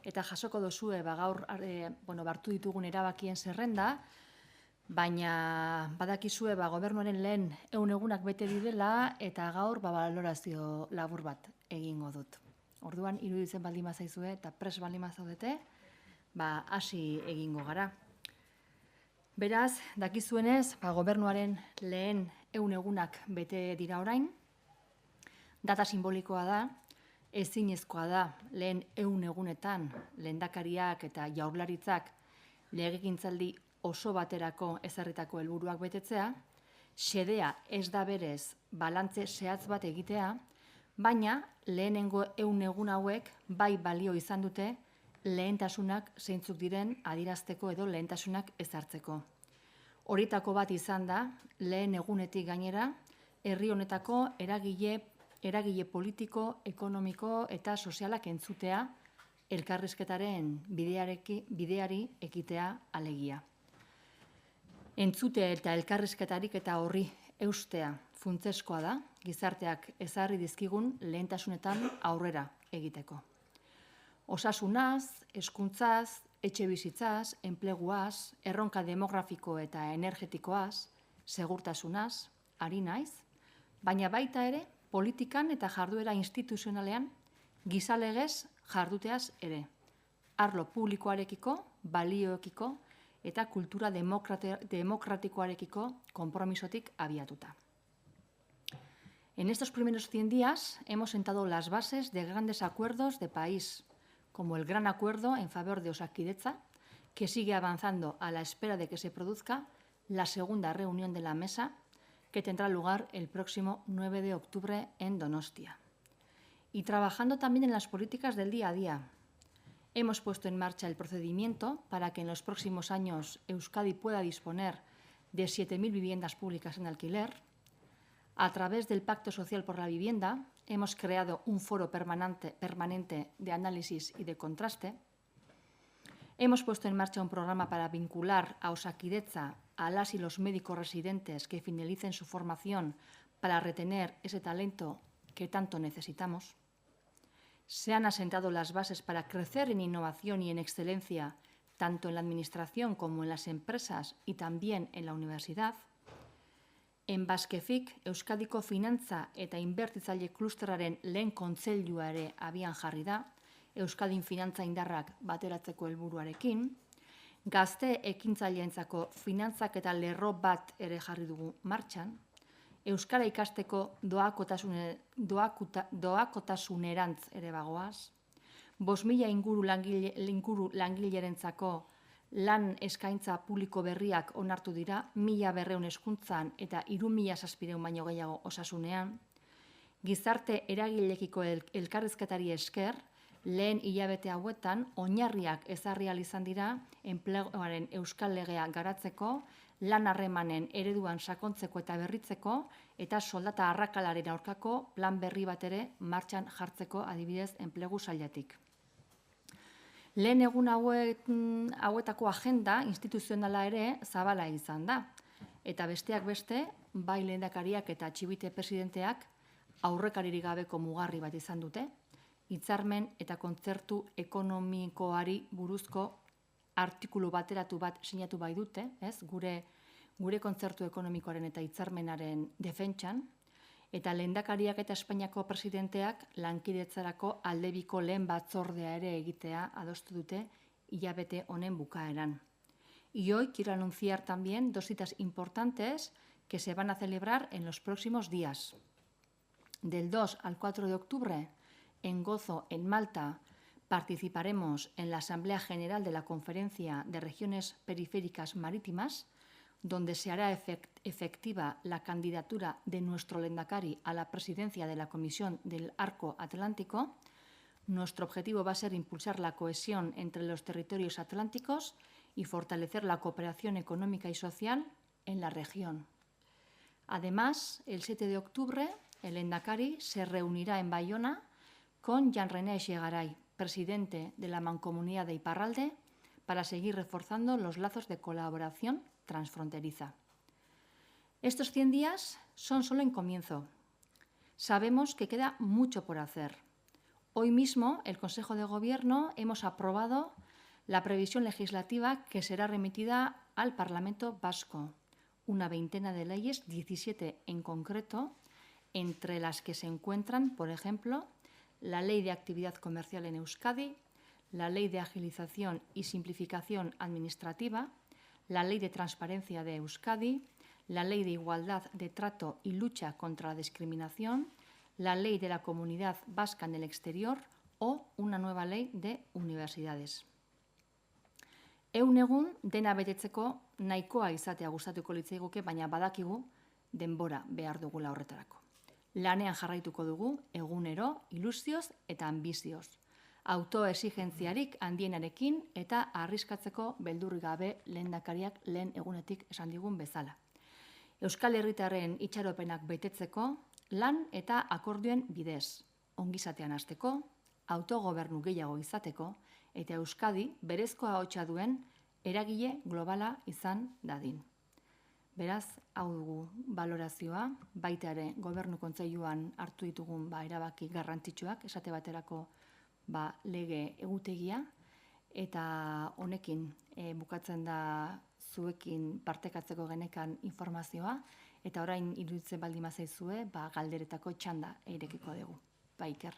eta jasoko dozue gaur hartu ditugun erabakien zerrenda, baina badakizue gobernuaren lehen 100 egunak bete direla eta gaur balorazio labur bat egingo dut. Orduan, iruditzen baldin bazaizue eta pres baldin bazaudete, hasi egingo gara. Beraz, dakizuenez, gobernuaren lehen 100 egunak bete dira orain. Data simbolikoa da, ezinezkoa da lehen 100 egunetan lehendakariak eta jaurlaritzak legegintzaldi oso baterako ezarritako helburuak betetzea, xedea ez da berez balantze zehatz bat egitea, baina lehenengo 100 egun hauek bai balio izan dute lehentasunak zeintzuk diren adierazteko edo lehentasunak ezartzeko. Horietako bat izan da, lehen egunetik gainera, herri honetako eragile politiko, ekonomiko eta sozialak entzutea elkarrizketaren bideari ekitea alegia. Entzutea eta elkarrizketarik eta horri eustea funtsezkoa da, gizarteak ezarri dizkigun lehentasunetan aurrera egiteko. Osasunaz, hezkuntzaz, etxebizitzaz, enpleguaz, erronka demografiko eta energetikoaz, segurtasunaz, ari naiz, baina baita ere politikan eta jarduera instituzionalean gizalegez jarduteaz ere, arlo publikoarekiko, balioekiko eta kultura demokratikoarekiko konpromisotik abiatuta. En estos primeros 100 días hemos sentado las bases de grandes acuerdos de país, como el gran acuerdo en favor de Osakidetza, que sigue avanzando a la espera de que se produzca la segunda reunión de la mesa, que tendrá lugar el próximo 9 de octubre en Donostia. Y trabajando también en las políticas del día a día. Hemos puesto en marcha el procedimiento para que en los próximos años Euskadi pueda disponer de 7.000 viviendas públicas en alquiler. A través del Pacto Social por la Vivienda hemos creado un foro permanente de análisis y de contraste. Hemos puesto en marcha un programa para vincular a Osakidetza a las y los médicos residentes que finalicen su formación para retener ese talento que tanto necesitamos. Se han asentado las bases para crecer en innovación y en excelencia, tanto en la administración como en las empresas y también en la universidad. En Baskefik, Euskadiko finantza eta inbertitzaile klusterraren lehen kontseilua ere abian jarri da, Euskadin finantza indarrak bateratzeko helburuarekin, gazte ekintzaileentzako finantzak eta lerro bat ere jarri dugu martxan, euskara ikasteko doakotasunerantz ere bagoaz, 5.000 inguru langilerentzako lan eskaintza publiko berriak onartu dira, 1.200 hezkuntzan eta 3.700 baino gehiago osasunean, gizarte eragilekiko elkarrizketari esker, lehen hilabete hauetan oinarriak ezarri ahal izan dira enpleguaren euskal legea garatzeko, lan harremanen ereduan sakontzeko eta berritzeko eta soldata arrakalaren aurkako plan berri bat ere martxan jartzeko adibidez enplegu sailetik. Lehen egun hauetako agenda instituzionala ere zabala izan da. Eta besteak beste, bai lehendakariak eta Txibite presidenteak aurrekaririk gabeko mugarri bat izan dute, hitzarmen eta kontzertu ekonomikoari buruzko artikulu bateratu bat sinatu bai dute, gure kontzertu ekonomikoaren eta hitzarmenaren defentsan, eta lehendakariak eta Espainiako presidenteak lankidetzarako aldebiko lehen batzordea ere egitea adostu dute hilabete honen bukaeran. Y hoy quiero anunciar también 2 citas importantes que se van a celebrar en los próximos días. Del 2 al 4 de octubre, en Gozo, en Malta, participaremos en la Asamblea General de la Conferencia de Regiones Periféricas Marítimas, donde se hará efectiva la candidatura de nuestro lehendakari a la presidencia de la Comisión del Arco Atlántico. Nuestro objetivo va a ser impulsar la cohesión entre los territorios atlánticos y fortalecer la cooperación económica y social en la región. Además, el 7 de octubre, el lehendakari se reunirá en Bayona con Jean-René Echegaray, presidente de la Mancomunidad de Iparralde, para seguir reforzando los lazos de colaboración transfronteriza. Estos 100 días son solo el comienzo. Sabemos que queda mucho por hacer. Hoy mismo, el Consejo de Gobierno hemos aprobado la previsión legislativa que será remitida al Parlamento Vasco. Una veintena de leyes, 17 en concreto, entre las que se encuentran, por ejemplo, la Ley de Actividad Comercial en Euskadi, la Ley de Agilización y Simplificación Administrativa, la Ley de Transparencia de Euskadi, la Ley de Igualdad de Trato y Lucha contra la Discriminación, la Ley de la Comunidad Vasca en el Exterior o una nueva ley de universidades. Egun dena betetzeko nahikoa izatea gustatuko litzaiguke, baina badakigu denbora behar dugula horretarako. Lanean jarraituko dugu egunero, ilusioz eta ambizioz. Autoexigentziarik handienarekin eta arriskatzeko beldurrik gabe lehendakariak lehen egunetik esan digun bezala. Euskal Herritarren itxaropenak betetzeko lan eta akordioen bidez, ongizatean hasteko, autogobernu gehiago izateko eta Euskadi berezko ahotsa duen eragile globala izan dadin. Beraz, hau dugu balorazioa, baita ere Gobernu Kontseiluan hartu ditugun erabaki garrantzitsuak, esate baterako lege egutegia, eta honekin bukatzen da zuekin partekatzeko genekan informazioa, eta orain iruditzen baldin bazaizue, galderetako txanda irekiko dugu. Iker.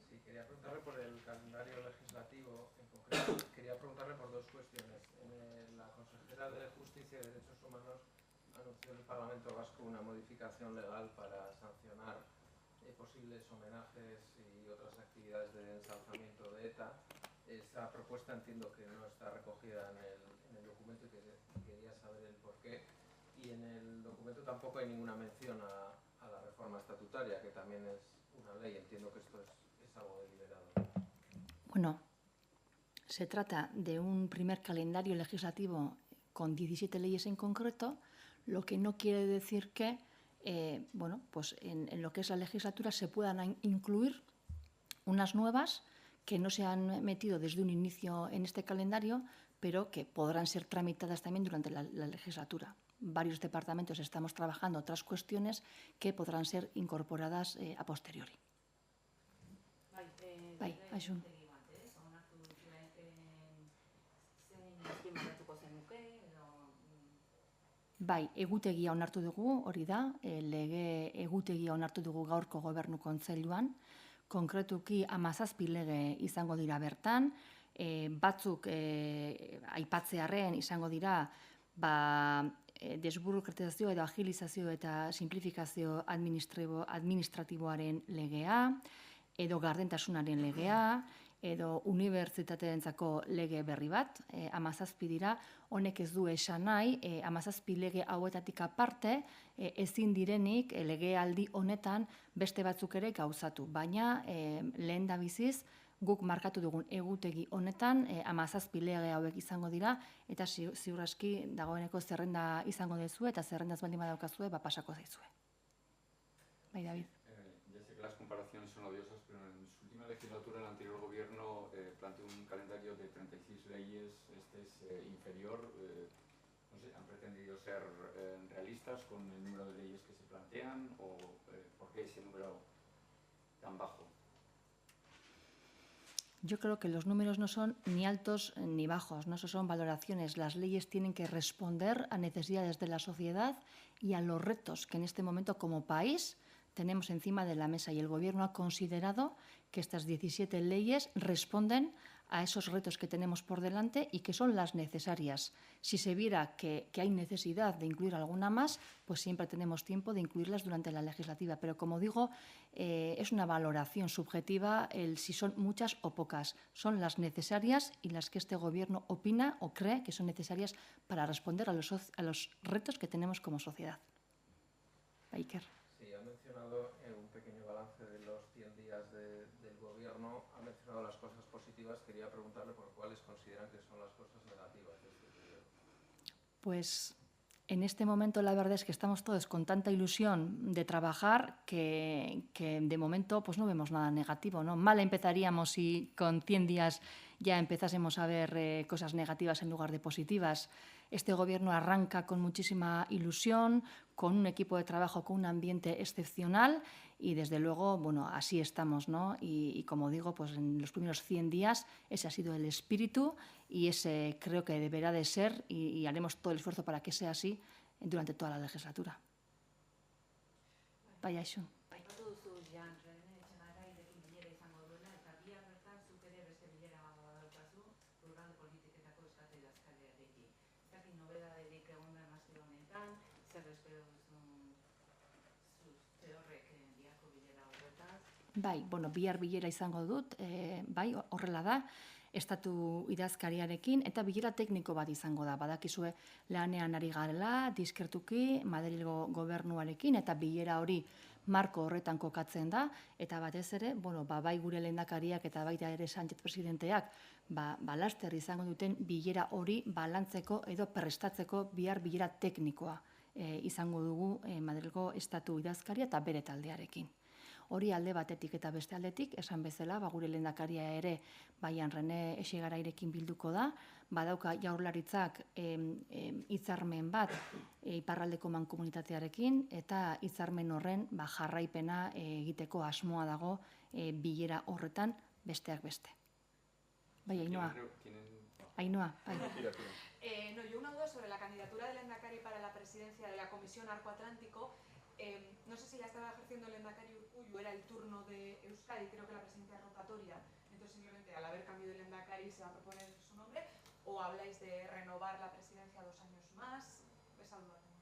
Sí, quería preguntarle por el calendario legislativo, en concreto, quería preguntarle por dos cuestiones. La consejera de Justicia y Derechos Humanos anunció en el Parlamento Vasco una modificación legal para sancionar posibles homenajes y otras actividades de ensalzamiento de ETA. Esa propuesta entiendo que no está recogida en el documento y quería saber el porqué. Y en el documento tampoco hay ninguna mención a la reforma estatutaria, que también es una ley. Entiendo que esto es algo deliberado. Bueno, se trata de un primer calendario legislativo con 17 leyes en concreto, lo que no quiere decir que en lo que es la legislatura se puedan incluir unas nuevas que no se han metido desde un inicio en este calendario, pero que podrán ser tramitadas también durante la legislatura. Varios departamentos estamos trabajando otras cuestiones que podrán ser incorporadas a posteriori. Asun. Egutegia onartu dugu, hori da, lege egutegia onartu dugu gaurko Gobernu Kontseiluan. Konkretuki 17 lege izango dira bertan, batzuk aipatzearren izango dira desburokratizazio edo agilizazio eta simplifikazio administratiboaren legea, edo gardentasunaren legea, edo unibertsitateentzako lege berri bat, 17 dira, honek ez du esan nahi, 17 lege hauetatik aparte, ezin direnik legealdi honetan beste batzuk ere gauzatu. Baina lehen da biziz, guk markatu dugun egutegi honetan, 17 lege hauek izango dira, eta ziur aski dagoeneko zerrenda izango dezue, eta zerrendaz baldin badaukazue, pasako zaizue. Bai, David. Ya sé que las comparaciones son odiosas, pero en su última legislatura el anterior gobierno planteó un calendario de 36 leyes. Este es inferior. No sé, ¿han pretendido ser realistas con el número de leyes que se plantean o por qué ese número tan bajo? Yo creo que los números no son ni altos ni bajos, no son valoraciones. Las leyes tienen que responder a necesidades de la sociedad y a los retos que en este momento como país tenemos encima de la mesa, y el Gobierno ha considerado que estas 17 leyes responden a esos retos que tenemos por delante y que son las necesarias. Si se viera que hay necesidad de incluir alguna más, pues siempre tenemos tiempo de incluirlas durante la legislativa. Pero, como digo, es una valoración subjetiva el si son muchas o pocas. Son las necesarias y las que este Gobierno opina o cree que son necesarias para responder a los retos que tenemos como sociedad. Iker. Sí, ha mencionado un pequeño balance de los 100 días del Gobierno, ha mencionado las cosas positivas. Quería preguntarle por cuáles consideran que son las cosas negativas de este periodo. Pues en este momento la verdad es que estamos todos con tanta ilusión de trabajar que de momento pues no vemos nada negativo, ¿no? Mal empezaríamos si con 100 días ya empezásemos a ver cosas negativas en lugar de positivas. Este Gobierno arranca con muchísima ilusión, con un equipo de trabajo, con un ambiente excepcional y, desde luego, bueno, así estamos, ¿no? Y como digo, pues en los primeros 100 días ese ha sido el espíritu y ese creo que deberá de ser y haremos todo el esfuerzo para que sea así durante toda la legislatura. Bai, Aixun. Aipatu duzu Jan Rene Etxegarairekin bilera izango duela eta bihar bertan zuk ere beste bilera badaukazu lurralde politiketako eskate idazkariarekin. Ez dakit nobedaderik egon den aste honetan, zer espero duzun horrek biharko bilera horretaz? Bai, bueno, bihar bilera izango dut, bai, horrela da, estatu idazkariarekin, eta bilera tekniko bat izango da. Badakizue lanean ari garela, diskertuki, Madrilgo gobernuarekin, eta bilera hori marko horretan kokatzen da, eta batez ere, bueno, bai gure lehendakariak eta baita ere Sánchez presidenteak, laster izango duten bilera hori balantzeko edo prestatzeko bihar bilera teknikoa izango dugu Madrilgo estatu idazkaria eta bere taldearekin. Hori alde batetik eta beste aldetik, esan bezala, gure lehendakaria ere Jan Rene Etxegarairekin bilduko da, badauka Jaurlaritzak hitzarmen bat iparraldeko mankomunitatearekin eta hitzarmen horren jarraipena egiteko asmoa dago bilera horretan besteak beste. Bai, Ainhoa. Ainhoa, bai. No, yo una duda sobre la candidatura del Lehendakari para la presidencia de la Comisión Arco Atlántico. No sé si ya estaba ejerciendo el Lehendakari Urkullu, era el turno de Euskadi, creo que la presidencia es rotatoria, entonces simplemente al haber cambio de Lehendakari se va a proponer su nombre, o habláis de renovar la presidencia 2 años más. Esa duda tengo.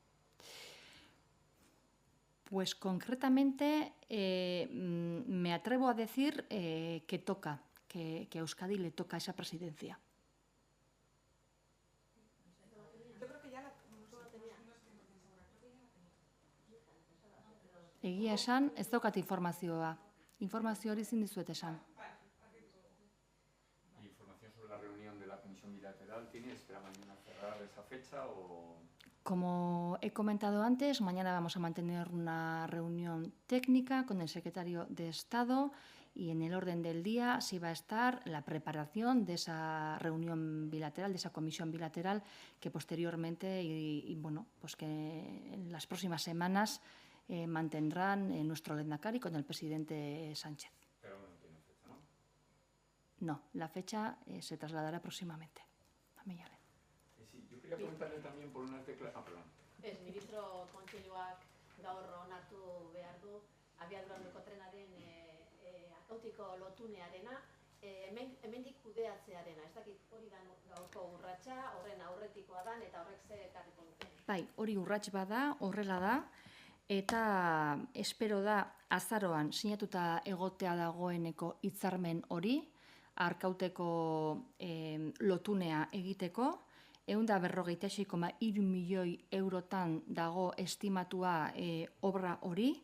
Pues concretamente me atrevo a decir que toca, que a Euskadi le toca esa presidencia. Egia esan, ez daukat informazioa. Informazio hori ezin dizuet esan. ¿Información sobre la reunión de la Comisión Bilateral? ¿Tiene? ¿Espera mañana cerrar esa fecha o...? Como he comentado antes, mañana vamos a mantener una reunión técnica con el secretario de Estado y en el orden del día sí va a estar la preparación de esa reunión bilateral, de esa comisión bilateral que posteriormente y bueno, pues que en las próximas semanas mantendrán nuestro Lehendakari con el presidente Sánchez. Pero no tiene fecha, ¿no? No, la fecha se trasladará próximamente. Sí, yo quería comentarle también por unas declaraciones... perdón. Ministro Kontseiluak gaur onartu behar du abiadurandoko trenaren Arkautiko lotunearena, hemendik kudeatzearena. Ez dakit hori da gaurko urratsa, horren aurretikoa dan eta horrek ze ekarriko dute. Bai, hori urrats bada, horrela da. Eta espero da azaroan sinatuta egotea dagoeneko hitzarmen hori, Arkauteko lotunea egiteko, 156,3 milioi eurotan dago estimatua obra hori,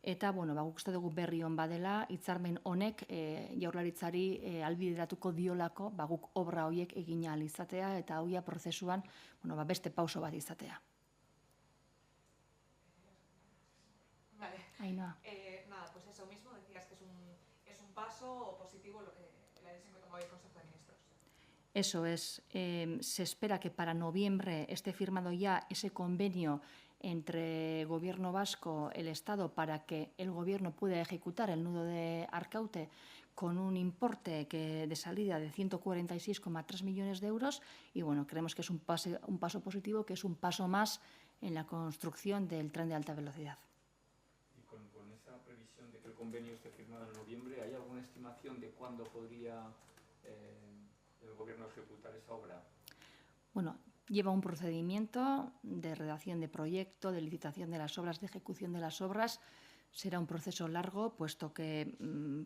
eta bueno, guk uste dugu berri on badela, hitzarmen honek Jaurlaritzari ahalbideratuko diolako guk obra horiek egin ahal izatea eta hauia prozesuan beste pauso bat izatea. Vale. Ainhoa. Nada, pues eso mismo, decías que es un paso positivo la decisión que tomó el Consejo de Ministros. Eso es. Se espera que para noviembre esté firmado ya ese convenio entre Gobierno vasco, el Estado, para que el Gobierno pueda ejecutar el nudo de Arkaute con un importe de salida de 146,3 millones de euros y bueno, creemos que es un paso positivo, que es un paso más en la construcción del tren de alta velocidad. Con esa previsión de que el convenio esté firmado en noviembre, ¿hay alguna estimación de cuándo podría el Gobierno ejecutar esa obra? Bueno, lleva un procedimiento de redacción de proyecto, de licitación de las obras, de ejecución de las obras. Será un proceso largo, puesto que,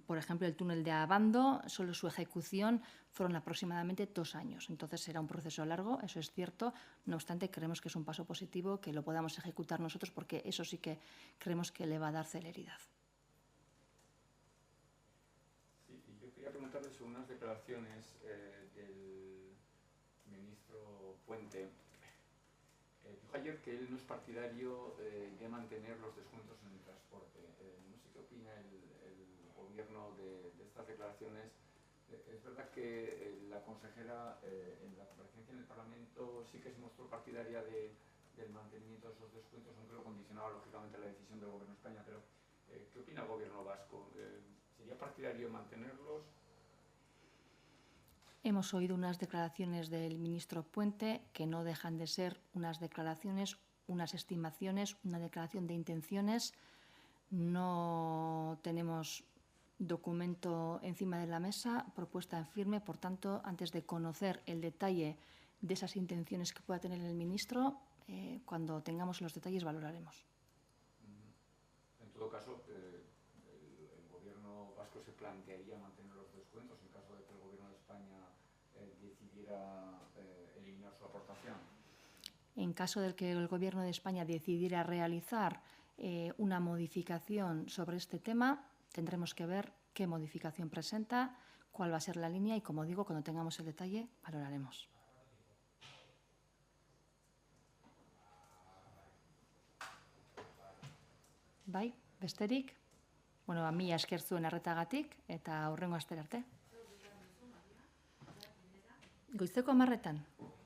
por ejemplo, el túnel de Abando, solo su ejecución fueron aproximadamente 2 años. Entonces será un proceso largo, eso es cierto. No obstante, creemos que es un paso positivo, que lo podamos ejecutar nosotros, porque eso sí que creemos que le va a dar celeridad. Sí, y yo quería preguntarle sobre unas declaraciones del ministro Puente. Dijo ayer que él no es partidario de mantener los descuentos en el transporte. No sé qué opina el Gobierno de estas declaraciones, Es verdad que la consejera en la comparecencia en el Parlamento sí que se mostró partidaria del mantenimiento de esos descuentos, aunque lo condicionaba lógicamente la decisión del Gobierno de España. Pero, ¿qué opina el Gobierno vasco? ¿Sería partidario mantenerlos? Hemos oído unas declaraciones del ministro Puente que no dejan de ser unas declaraciones, unas estimaciones, una declaración de intenciones. No tenemos documento encima de la mesa, propuesta en firme. Por tanto, antes de conocer el detalle de esas intenciones que pueda tener el ministro, cuando tengamos los detalles valoraremos. En todo caso, el Gobierno vasco se plantearía mantener los descuentos en caso de que el Gobierno de España decidiera eliminar su aportación. En caso de que el Gobierno de España decidiera realizar una modificación sobre este tema, tendremos que ver qué modificación presenta, cuál va a ser la línea y, como digo, cuando tengamos el detalle, valoraremos. Bai, besterik? Bueno, mila esker zuen arretagatik eta hurrengo astera arte. Goizeko 10:00.